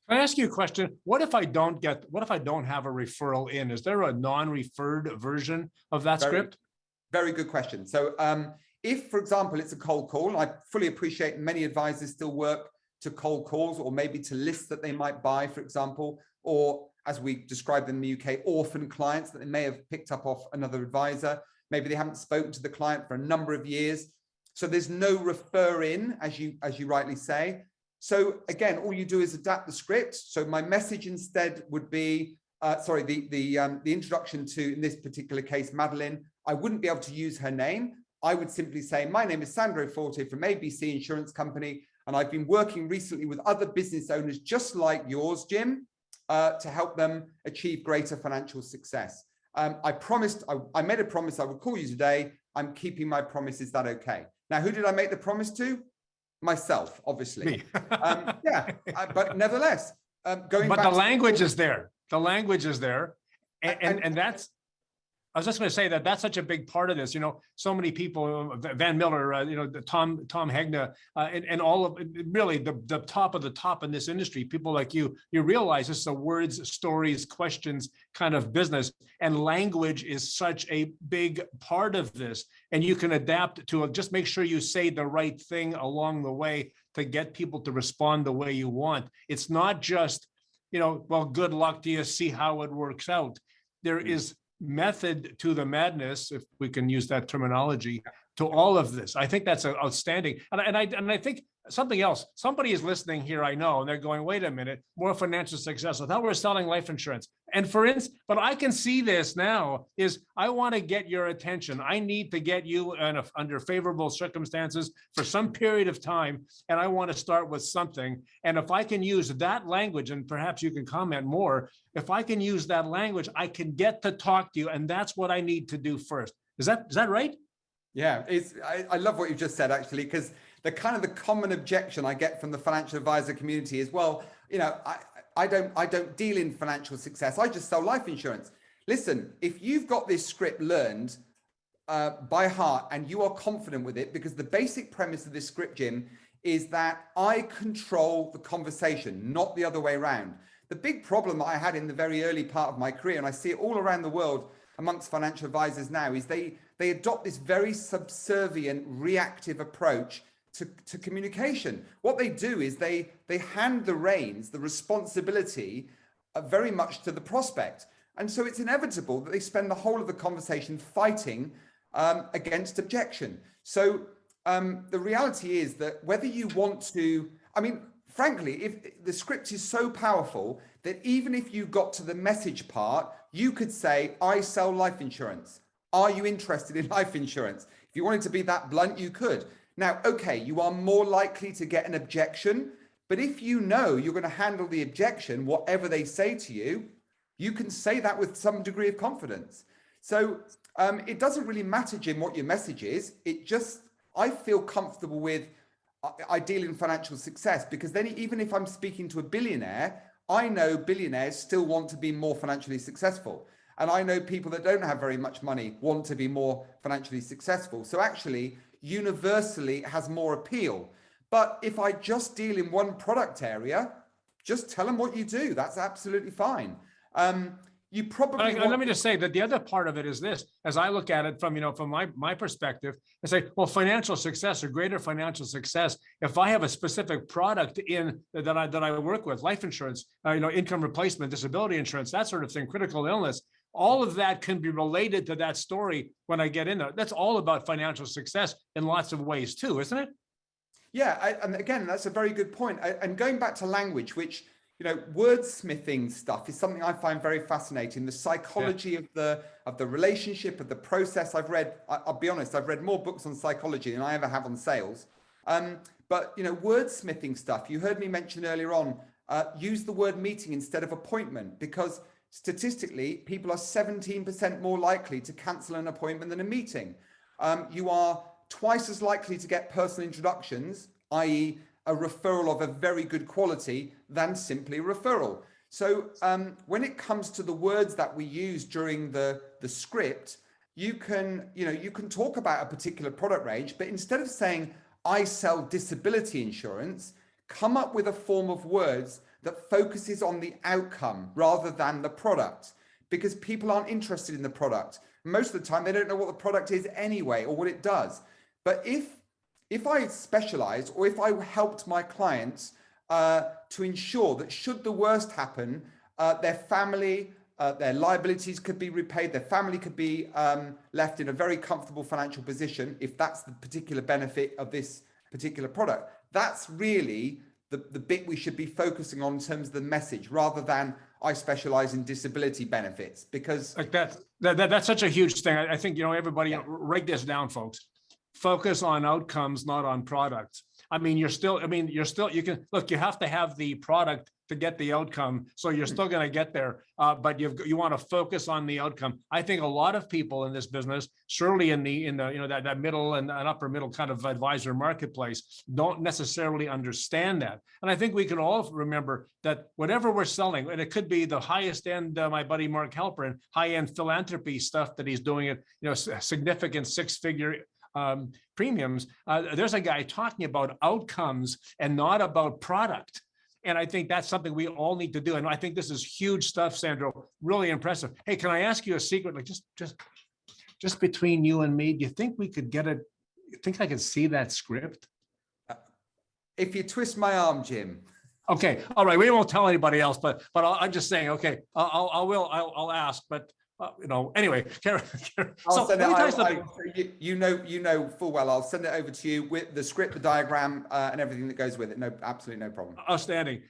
Can I ask you a question? What if I don't have a referral in? Is there a non-referred version of that script? Very good question. So if, for example, it's a cold call, and I fully appreciate many advisors still work to cold calls or maybe to lists that they might buy, for example, or as we described in the UK, orphan clients that they may have picked up off another advisor. Maybe they haven't spoken to the client for a number of years. So there's no refer in, as you rightly say. So again, all you do is adapt the script. So my message instead would be, the introduction to, in this particular case, Madeline. I wouldn't be able to use her name. I would simply say, my name is Sandro Forte from ABC Insurance Company, and I've been working recently with other business owners just like yours, Jim, to help them achieve greater financial success. I made a promise I would call you today. I'm keeping my promise. Is that okay? Now, who did I make the promise to? Myself, obviously. But nevertheless, going back. But the language is there. The language is there. And that's, I was just going to say that's such a big part of this. You know, so many people, Van Miller, Tom Hegna, and all of really the top of the top in this industry, people like you realize this is a words, stories, questions kind of business. And language is such a big part of this. And you can adapt to it. Just make sure you say the right thing along the way to get people to respond the way you want. It's not just, well, good luck to you, see how it works out. There is method to the madness, if we can use that terminology, to all of this. I think that's outstanding. And I think something else, somebody is listening here, I know, and they're going, wait a minute, more financial success. I thought we were selling life insurance. And for instance, but I can see this now is I want to get your attention. I need to get you under favorable circumstances for some period of time. And I want to start with something. And if I can use that language, and perhaps you can comment more, if I can use that language, I can get to talk to you. And that's what I need to do first. Is that right? Yeah, I love what you just said, actually, because the common objection I get from the financial advisor community is, well, I don't deal in financial success. I just sell life insurance. Listen, if you've got this script learned by heart and you are confident with it, because the basic premise of this script, Jim, is that I control the conversation, not the other way around. The big problem I had in the very early part of my career, and I see it all around the world amongst financial advisors now, is they adopt this very subservient, reactive approach to communication. What they do is they hand the reins, the responsibility very much to the prospect. And so it's inevitable that they spend the whole of the conversation fighting against objection. So the reality is that whether you want to, frankly, if the script is so powerful that even if you got to the message part, you could say, I sell life insurance. Are you interested in life insurance? If you wanted to be that blunt, you could. Now, okay, you are more likely to get an objection, but if you know you're going to handle the objection, whatever they say to you, you can say that with some degree of confidence. So it doesn't really matter, Jim, what your message is. I feel comfortable with I deal in financial success, because then even if I'm speaking to a billionaire, I know billionaires still want to be more financially successful. And I know people that don't have very much money want to be more financially successful. So actually, universally has more appeal. But if I just deal in one product area, just tell them what you do. That's absolutely fine. You probably let me just say that the other part of it is this, as I look at it from my perspective, I say, well, financial success or greater financial success, if I have a specific product that I work with, life insurance, income replacement, disability insurance, that sort of thing, critical illness, all of that can be related to that story when I get in there. That's all about financial success in lots of ways too, isn't it? Yeah, and again, that's a very good point. And going back to language, which, wordsmithing stuff is something I find very fascinating. The psychology of the relationship, of the process. I'll be honest, I've read more books on psychology than I ever have on sales. But wordsmithing stuff, you heard me mention earlier on, use the word meeting instead of appointment, because statistically, people are 17% more likely to cancel an appointment than a meeting. You are twice as likely to get personal introductions, i.e. a referral of a very good quality, than simply a referral. So when it comes to the words that we use during the script, you can talk about a particular product range, but instead of saying, I sell disability insurance, come up with a form of words that focuses on the outcome rather than the product, because people aren't interested in the product. Most of the time, they don't know what the product is anyway or what it does. But if I specialized, or if I helped my clients to ensure that should the worst happen, their family, their liabilities could be repaid, their family could be left in a very comfortable financial position, if that's the particular benefit of this particular product, that's really the bit we should be focusing on in terms of the message, rather than I specialize in disability benefits. Because like that's such a huge thing. I think, everybody, write this down, folks. Focus on outcomes, not on products. You can look, you have to have the product to get the outcome. So you're still going to get there, but you want to focus on the outcome. I think a lot of people in this business, surely in the that middle and upper middle kind of advisor marketplace, don't necessarily understand that. And I think we can all remember that whatever we're selling, and it could be the highest end, my buddy Mark Halperin, high end philanthropy stuff that he's doing at significant six-figure premiums. There's a guy talking about outcomes and not about product. And I think that's something we all need to do. And I think this is huge stuff, Sandro. Really impressive. Hey, can I ask you a secret? Like just between you and me, do you think we could get it? You think I could see that script? If you twist my arm, Jim. Okay. All right. We won't tell anybody else, but I'm just saying, okay, I'll ask, but anyway, Karen, I'll send it. You know full well. I'll send it over to you with the script, the diagram, and everything that goes with it. No, absolutely no problem. Outstanding.